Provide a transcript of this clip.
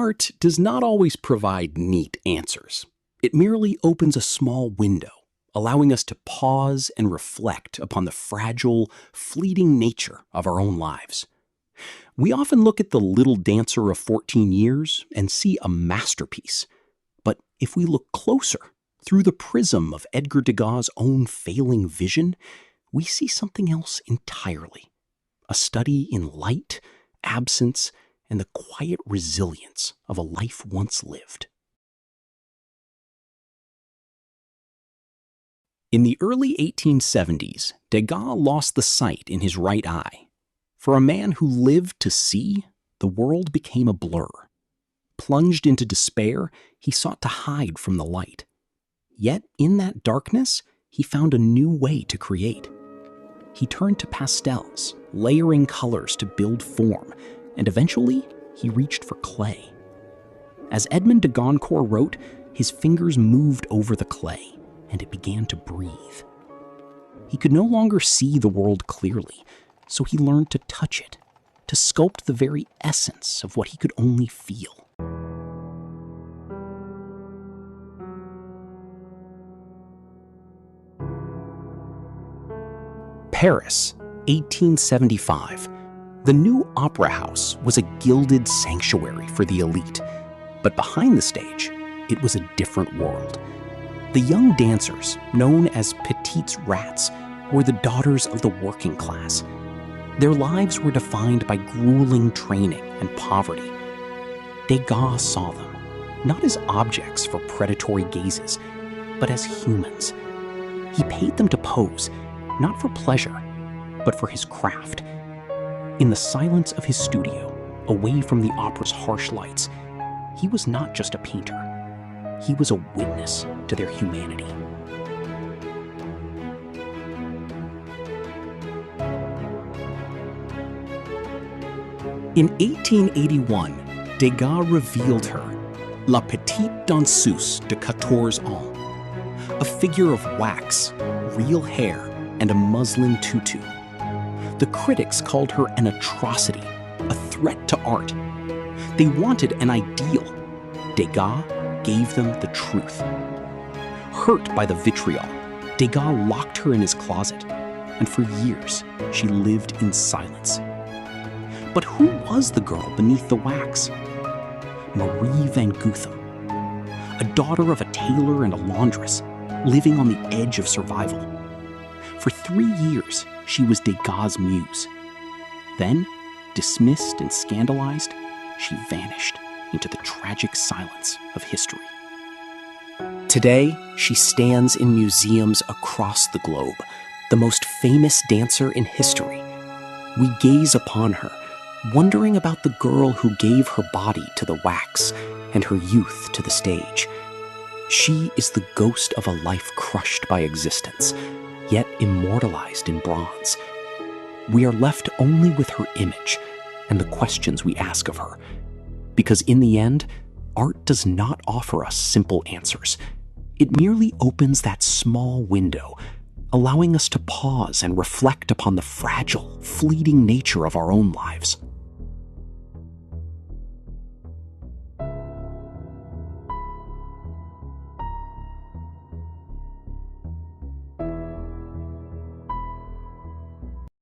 Art does not always provide neat answers. It merely opens a small window, allowing us to pause and reflect upon the fragile, fleeting nature of our own lives. We often look at the little dancer of 14 years and see a masterpiece. But if we look closer, through the prism of Edgar Degas' own failing vision, we see something else entirely. A study in light, absence, and the quiet resilience of a life once lived. In the early 1870s, Degas lost the sight in his right eye. For a man who lived to see, the world became a blur. Plunged into despair, he sought to hide from the light. Yet in that darkness, he found a new way to create. He turned to pastels, layering colors to build form, and eventually he reached for clay. As Edmond de Goncourt wrote, his fingers moved over the clay, and it began to breathe. He could no longer see the world clearly, so he learned to touch it, to sculpt the very essence of what he could only feel. Paris, 1875. The new opera house was a gilded sanctuary for the elite, but behind the stage, it was a different world. The young dancers, known as Petite's rats, were the daughters of the working class. Their lives were defined by grueling training and poverty. Degas saw them, not as objects for predatory gazes, but as humans. He paid them to pose, not for pleasure, but for his craft. In the silence of his studio, away from the opera's harsh lights, he was not just a painter. He was a witness to their humanity. In 1881, Degas revealed her, La Petite Danseuse de 14 ans, a figure of wax, real hair, and a muslin tutu. The critics called her an atrocity, a threat to art. They wanted an ideal. Degas gave them the truth. Hurt by the vitriol, Degas locked her in his closet, and for years she lived in silence. But who was the girl beneath the wax? Marie van Goethem, a daughter of a tailor and a laundress, living on the edge of survival. For 3 years, she was Degas' muse. Then, dismissed and scandalized, she vanished into the tragic silence of history. Today, she stands in museums across the globe, the most famous dancer in history. We gaze upon her, wondering about the girl who gave her body to the wax and her youth to the stage. She is the ghost of a life crushed by existence, yet immortalized in bronze. We are left only with her image and the questions we ask of her. Because in the end, art does not offer us simple answers. It merely opens that small window, allowing us to pause and reflect upon the fragile, fleeting nature of our own lives.